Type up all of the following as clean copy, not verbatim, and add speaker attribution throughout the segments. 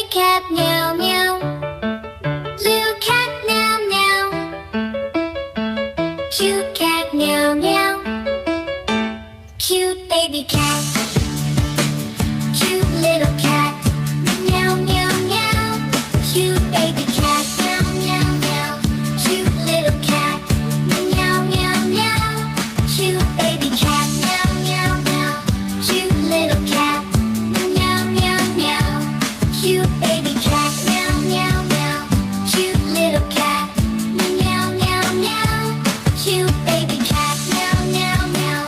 Speaker 1: cat meow meow. Blue cat meow meow. Cute cat meow meow. Cute baby cat. Cute little cat. Meow meow meow. Cute baby cat. Meow meow meow. Cute little cat. Meow meow meow. Cute baby cat. Meow meow meow. Cute little cat. Meow meow meow. Cute baby cat. Meow meow meow. Cute little cat. Meow meow meow. Cute baby cat. Meow meow meow.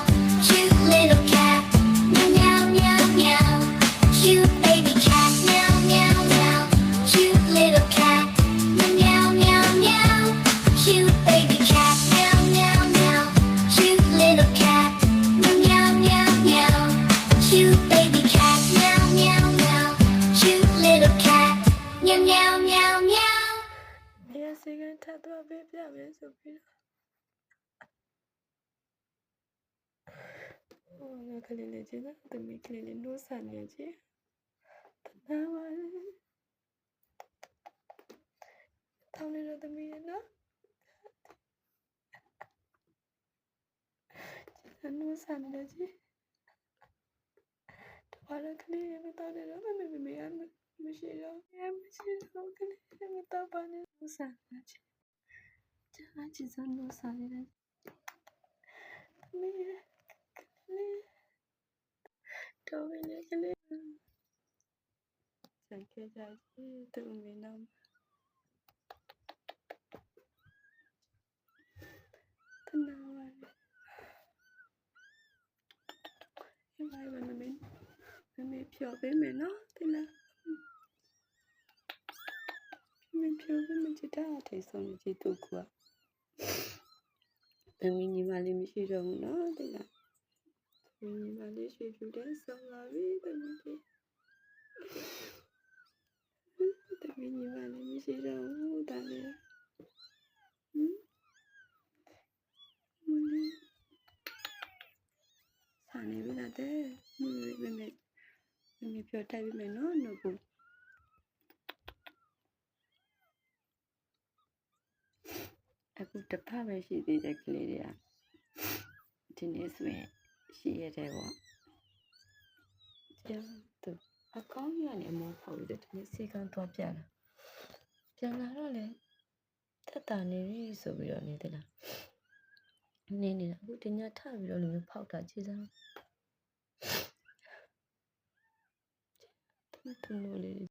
Speaker 1: Cute little cat. Meow meow meow. Cute baby cat. Meow meow meow. Cute little cat. Meow meow meow. Cute baby cat. Meow meow meow. Cute little cat. Meow meow meow. Cute baby cat. Meow meow meow. Cute little cat. Meow meow meow meow.
Speaker 2: နေရာစီကထပ်တော့ပေးပြမယ်ဆိုပြီးဟိုငါကလေးလေးချင်းတော့တမီးကလေးလေးနိုးဆန်နေချင်းတနာပါလေတောင်းနေတော့တမီးနော်နိုးဆန်နေချင်းတပါးကလေးမတောင်းနေတော့မမေရမရှိတော့ကလေးမတောင်းပါနဲ့နိုးဆန်နေချင်းကြာချစ်စနိုးဆန်နေတယ်တမီးကလေးတော်ပြီလေကလေးစံခဲ့ကြစီသူမင်းတော့တနာပါလေမဖြော်ပေးမယ်နော်တလားမဖြော်ပေးမယ်ချစ်တာထိဆုံးချစ်သူကွာသမီးညီမလေးမရှိတော့ဘူးနော်တလားညီမလေးရှိဖြူတဲ့ဆုံးလာပြီသမီးလေးညီမလေးမရှိတော့ဘူးဒါလေးဆာနေပြီလားတဲ့မပြောတိုက်ပြီမယ်နော်နော်ဘူးအခုတဖက်ပဲရှိသေးတဲ့ကလေးတွေကဒီနေ့ဆိုရင်ရှိရတယ်ပေါ့ကျောင်းသူအကောင်းကြီးကနေအမောဖောက်လို့ဒီနေ့စေကန်းသွားပြန်လာတော့လေတက်တာနေပြီဆိုပြီးတော့နေတယ်လားနေနေတာအခုဒီညထပြီးတော့လူမျိုးဖောက်တာကြည်စမ်းသူ့လိုလေး